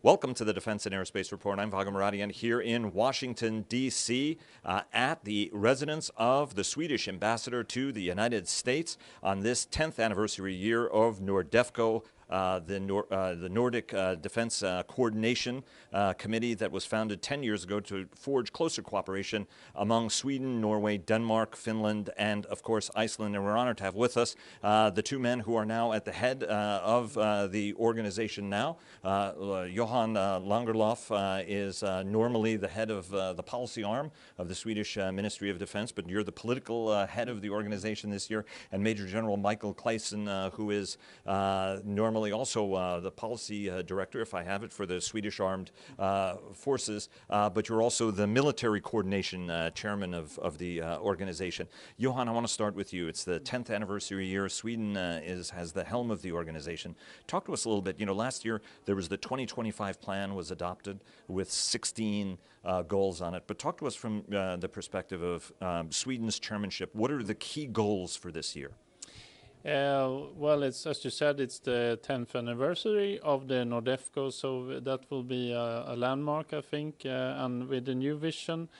Welcome to the Defense and Aerospace Report. I'm Vago Muradian here in Washington, D.C., at the residence of the Swedish ambassador to the United States on this 10th anniversary year of NORDEFCO, the Nordic Defense Coordination Committee that was founded 10 years ago to forge closer cooperation among Sweden, Norway, Denmark, Finland, and, of course, Iceland. And we're honored to have with us the two men who are now at the head of the organization now. Johan Lagerlöf is normally the head of the policy arm of the Swedish Ministry of Defense, but you're the political head of the organization this year, and Major General Michael Claesson, who is normally also the policy director, if I have it, for the Swedish Armed Forces, but you're also the military coordination chairman of the organization. Johan, I want to start with you. It's the 10th anniversary year. Sweden has the helm of the organization. Talk to us a little bit. You know, last year there was the 2025 plan was adopted with 16 goals on it, but talk to us from the perspective of Sweden's chairmanship. What are the key goals for this year? Well, it's, as you said, it's the 10th anniversary of the NORDEFCO, so that will be a landmark, I think, and with a new vision,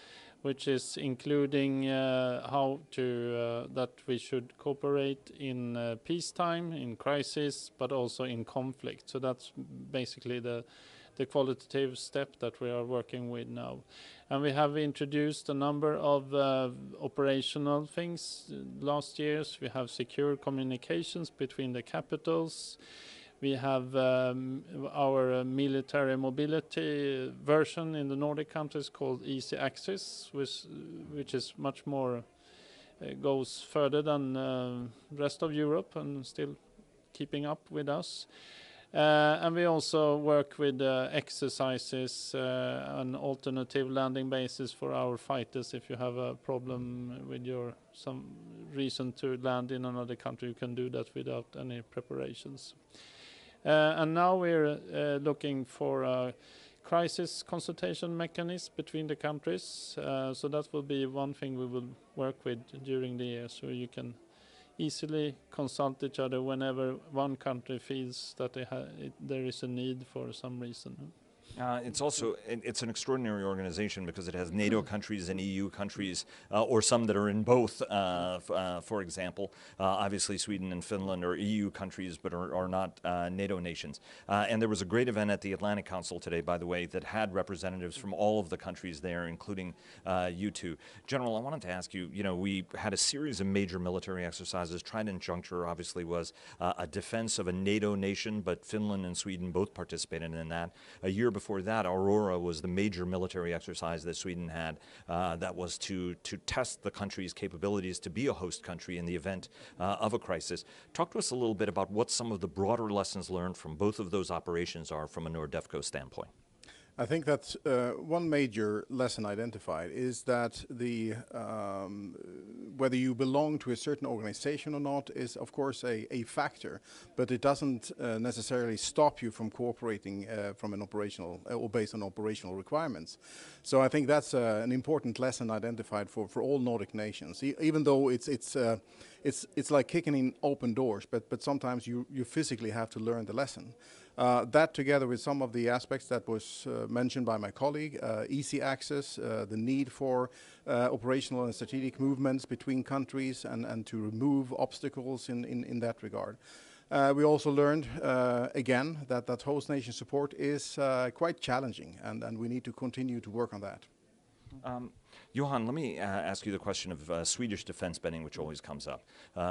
which is including how to that we should cooperate in peacetime, in crisis, but also in conflict. So that's basically the qualitative step that we are working with now. And we have introduced a number of operational things last years. We have secure communications between the capitals. We have our military mobility version in the Nordic countries called Easy Access, which is much more, goes further than the rest of Europe and still keeping up with us. And we also work with exercises, an alternative landing bases for our fighters. If you have a problem with some reason to land in another country, you can do that without any preparations. And now we're looking for a crisis consultation mechanism between the countries. So that will be one thing we will work with during the year, so you can easily consult each other whenever one country feels that there is a need for some reason. It's an extraordinary organization because it has NATO countries and EU countries, or some that are in both, for example. Obviously, Sweden and Finland are EU countries, but are not NATO nations. And there was a great event at the Atlantic Council today, by the way, that had representatives from all of the countries there, including you two. General, I wanted to ask you, we had a series of major military exercises. Trident Juncture obviously was a defense of a NATO nation, but Finland and Sweden both participated in that. A year before that, Aurora was the major military exercise that Sweden had that was to test the country's capabilities to be a host country in the event of a crisis. Talk to us a little bit about what some of the broader lessons learned from both of those operations are from a NORDEFCO standpoint. I think that one major lesson identified is that whether you belong to a certain organization or not is, of course, a factor, but it doesn't necessarily stop you from cooperating from an operational or based on operational requirements. So I think that's an important lesson identified for all Nordic nations. Even though it's like kicking in open doors, but sometimes you physically have to learn the lesson. That together with some of the aspects that was mentioned by my colleague, easy access, the need for operational and strategic movements between countries and to remove obstacles in that regard. We also learned, again, that host nation support is quite challenging, and we need to continue to work on that. Johan, let me ask you the question of Swedish defense spending, which always comes up.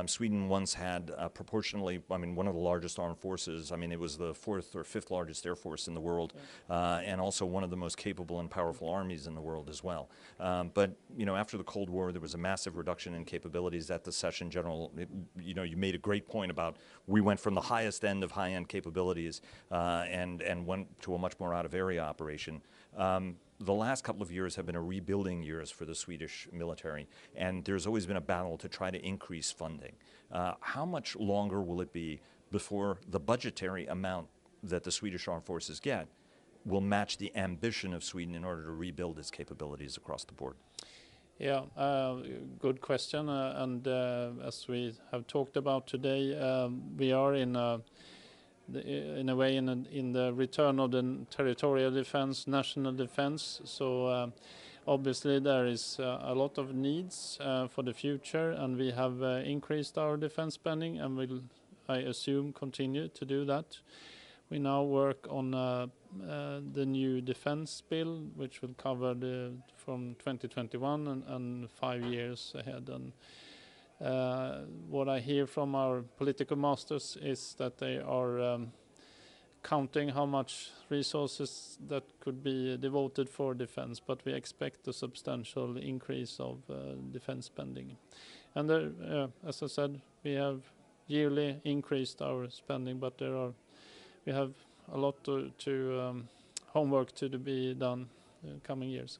Sweden once had proportionally, one of the largest armed forces. It was the 4th or 5th largest air force in the world, and also one of the most capable and powerful armies in the world as well. But after the Cold War, there was a massive reduction in capabilities at the session. General, you made a great point about we went from the highest end of high-end capabilities and went to a much more out-of-area operation. The last couple of years have been a rebuilding years for the Swedish military, and there's always been a battle to try to increase funding. How much longer will it be before the budgetary amount that the Swedish Armed Forces get will match the ambition of Sweden in order to rebuild its capabilities across the board? Yeah, good question. And as we have talked about today, we are in a in a way in the return of the territorial defense, national defense. So obviously there is a lot of needs for the future, and we have increased our defense spending and will, I assume, continue to do that. We now work on the new defense bill, which will cover from 2021 and 5 years ahead. And what I hear from our political masters is that they are counting how much resources that could be devoted for defense, but we expect a substantial increase of defense spending. And there, as I said, we have yearly increased our spending, but we have a lot to homework to be done coming years.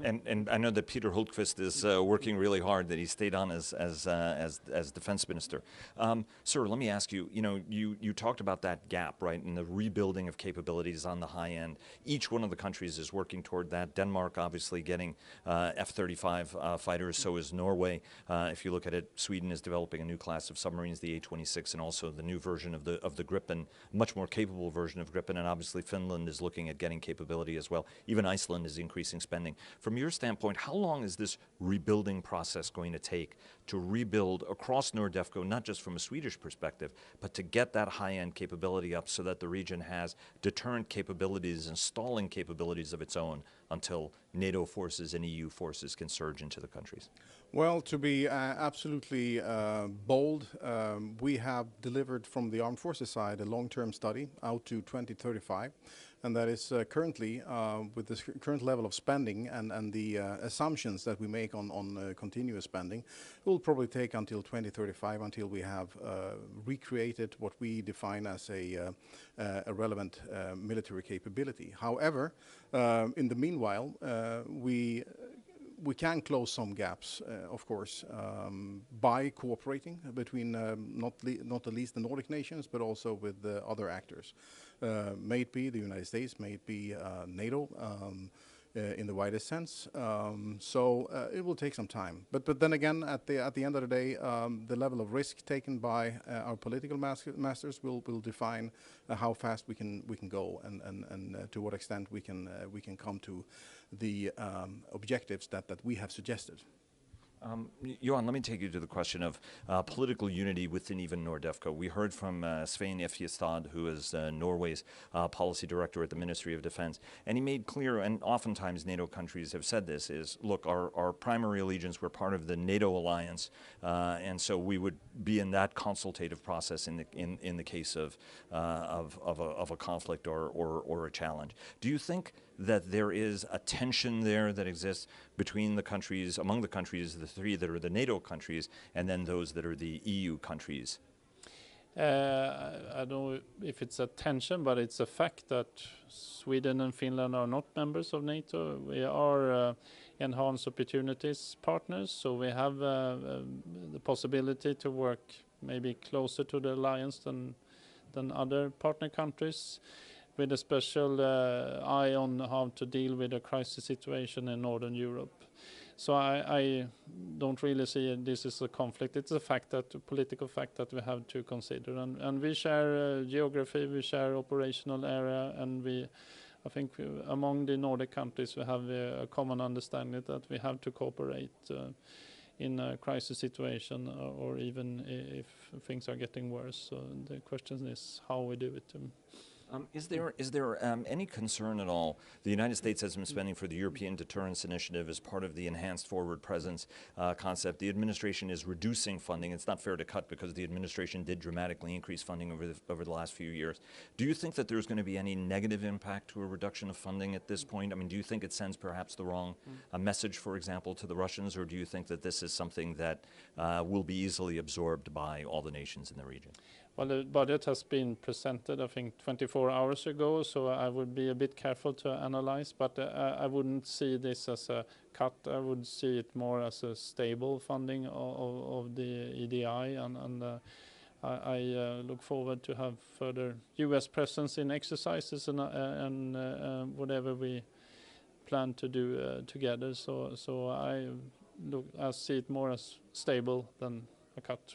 And I know that Peter Hultqvist is working really hard, that he stayed on as defense minister. Sir, let me ask you, you talked about that gap, right, in the rebuilding of capabilities on the high end. Each one of the countries is working toward that. Denmark obviously getting F-35 fighters, so is Norway. If you look at it, Sweden is developing a new class of submarines, the A-26, and also the new version of the Gripen, much more capable version of Gripen, and obviously Finland is looking at getting capability as well. Even Iceland is increasing spending. From your standpoint, how long is this rebuilding process going to take to rebuild across NORDEFCO, not just from a Swedish perspective, but to get that high-end capability up so that the region has deterrent capabilities and stalling capabilities of its own until NATO forces and EU forces can surge into the countries? Well, to be absolutely bold, we have delivered from the Armed Forces side a long-term study out to 2035. And that is currently, with the current level of spending and the assumptions that we make on continuous spending, it will probably take until 2035 until we have recreated what we define as a relevant military capability. However, in the meanwhile, we can close some gaps, of course, by cooperating between not the least the Nordic nations, but also with the other actors. May it be the United States, may it be NATO in the widest sense. So it will take some time. But then again, at the end of the day, the level of risk taken by our political masters will define how fast we can go and to what extent we can come to the objectives that we have suggested. Johan, let me take you to the question of political unity within even NORDEFCO. We heard from Svein Fjestad, who is Norway's policy director at the Ministry of Defense, and he made clear, and oftentimes NATO countries have said this, is, look, our primary allegiance, we're part of the NATO alliance, and so we would be in that consultative process in the case of a conflict or a challenge. Do you think that there is a tension there that exists between the countries, among the countries, the three that are the NATO countries, and then those that are the EU countries? I don't know if it's a tension, but it's a fact that Sweden and Finland are not members of NATO. We are enhanced opportunities partners, so we have the possibility to work maybe closer to the alliance than other partner countries, with a special eye on how to deal with a crisis situation in Northern Europe. So I don't really see this as a conflict. It's a political fact that we have to consider. And we share geography, we share operational area, and I think among the Nordic countries we have a common understanding that we have to cooperate in a crisis situation, or even if things are getting worse. So the question is how we do it. Is there any concern at all? The United States has been spending for the European Deterrence Initiative as part of the enhanced forward presence concept. The administration is reducing funding. It's not fair to cut because the administration did dramatically increase funding over the last few years. Do you think that there's going to be any negative impact to a reduction of funding at this point? I mean, do you think it sends perhaps the wrong message, for example, to the Russians, or do you think that this is something that will be easily absorbed by all the nations in the region? Well, the budget has been presented, I think, 24 hours ago, so I would be a bit careful to analyze, but I wouldn't see this as a cut. I would see it more as a stable funding of the EDI, and I look forward to have further U.S. presence in exercises and whatever we plan to do together. So I see it more as stable than a cut.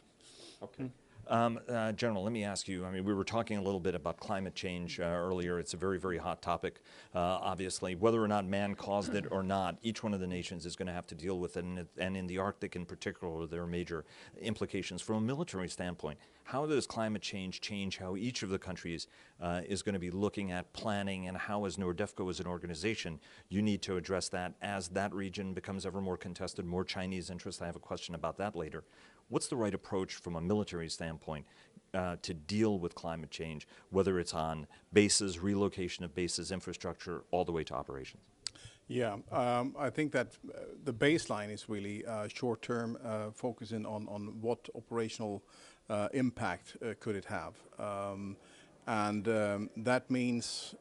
Okay. General, let me ask you, I mean, we were talking a little bit about climate change earlier. It's a very, very hot topic, obviously. Whether or not man caused it or not, each one of the nations is going to have to deal with it. And in the Arctic in particular, there are major implications from a military standpoint. How does climate change how each of the countries is going to be looking at planning, and how, as NORDEFCO as an organization, you need to address that as that region becomes ever more contested, more Chinese interest? I have a question about that later. What's the right approach from a military standpoint to deal with climate change, whether it's on bases, relocation of bases, infrastructure, all the way to operations? Yeah, I think that the baseline is really short-term, focusing on what operational impact could it have. That means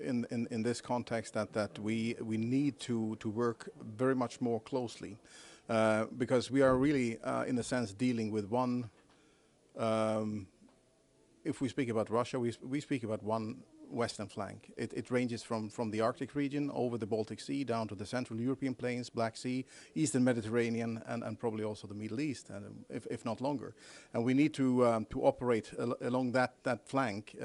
in this context that we need to work very much more closely, because we are really in a sense dealing with one, if we speak about Russia, we speak about one western flank. It ranges from the Arctic region over the Baltic Sea down to the Central European plains, Black Sea, Eastern Mediterranean, and probably also the Middle East, if not longer. And we need to operate along that flank,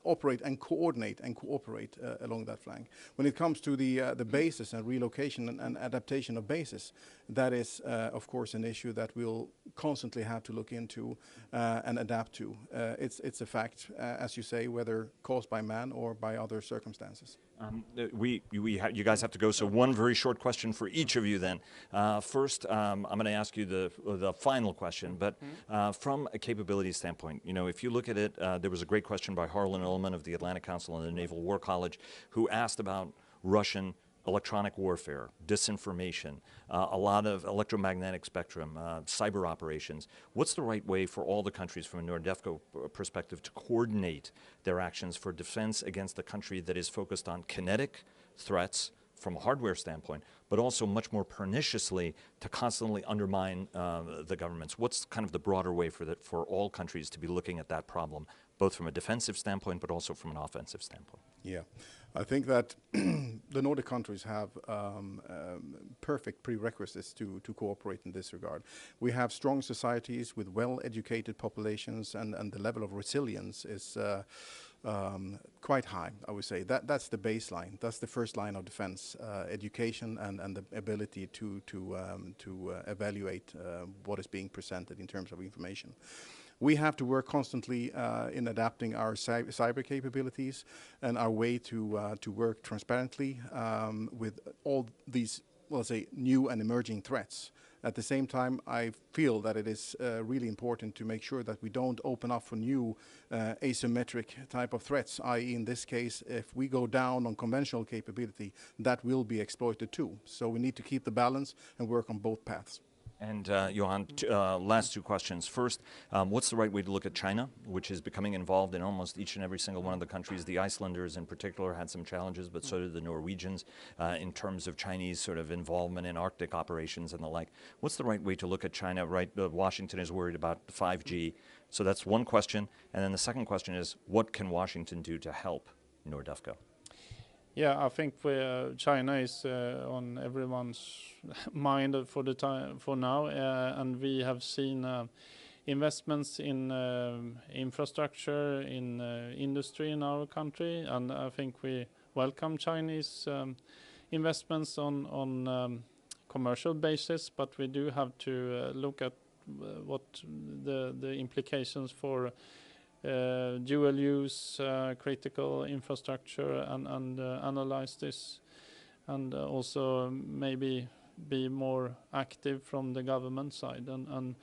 operate and coordinate and cooperate along that flank. When it comes to the bases and relocation and adaptation of bases, that is of course an issue that we'll constantly have to look into and adapt to. It's a fact, as you say, whether caused by man or by other circumstances. You guys have to go, so one very short question for each of you then. First, I'm going to ask you the final question, but from a capability standpoint, you know, if you look at it, there was a great question by Harlan Ullman of the Atlantic Council and the Naval War College, who asked about Russian electronic warfare, disinformation, a lot of electromagnetic spectrum, cyber operations. What's the right way for all the countries from a NORDEFCO perspective to coordinate their actions for defense against a country that is focused on kinetic threats from a hardware standpoint, but also much more perniciously to constantly undermine the governments? What's kind of the broader way for all countries to be looking at that problem, both from a defensive standpoint, but also from an offensive standpoint? Yeah, I think that the Nordic countries have perfect prerequisites to cooperate in this regard. We have strong societies with well-educated populations, and the level of resilience is quite high, I would say. That's the baseline. That's the first line of defense, education and the ability to evaluate what is being presented in terms of information. We have to work constantly in adapting our cyber capabilities and our way to work transparently with all these, let's say, new and emerging threats. At the same time, I feel that it is really important to make sure that we don't open up for new asymmetric type of threats, i.e. in this case, if we go down on conventional capability, that will be exploited too. So we need to keep the balance and work on both paths. And Johan, last two questions. First, what's the right way to look at China, which is becoming involved in almost each and every single one of the countries? The Icelanders in particular had some challenges, but so did the Norwegians in terms of Chinese sort of involvement in Arctic operations and the like. What's the right way to look at China? Right, Washington is worried about 5G. So that's one question. And then the second question is, what can Washington do to help NORDEFCO? Yeah, I think China is on everyone's mind for now, and we have seen investments in infrastructure, in industry in our country, and I think we welcome Chinese investments on commercial basis, but we do have to look at what the implications for dual use, critical infrastructure, and analyze this, and also maybe be more active from the government side. And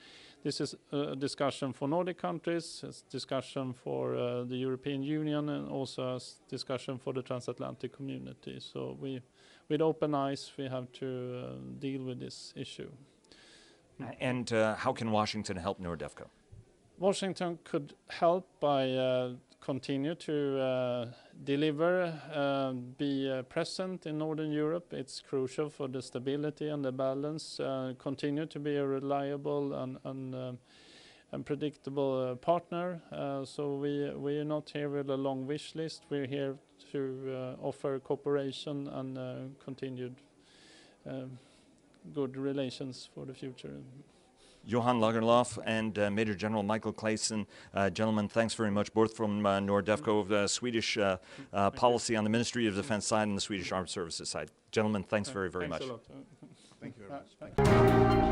this is a discussion for Nordic countries, it's discussion for the European Union, and also a discussion for the transatlantic community. So with open eyes, we have to deal with this issue. And how can Washington help NORDEFCO? Washington could help by continue to deliver, be present in Northern Europe. It's crucial for the stability and the balance, continue to be a reliable and predictable partner. So we are not here with a long wish list. We're here to offer cooperation and continued good relations for the future. Johan Lagerlöf and Major General Michael Claesson. Gentlemen, thanks very much, both from NORDEFCO, of the Swedish policy on the Ministry of Defense side and the Swedish Armed Services side. Gentlemen, thanks very, very much. Thanks a lot. Thank you very much. Thank you.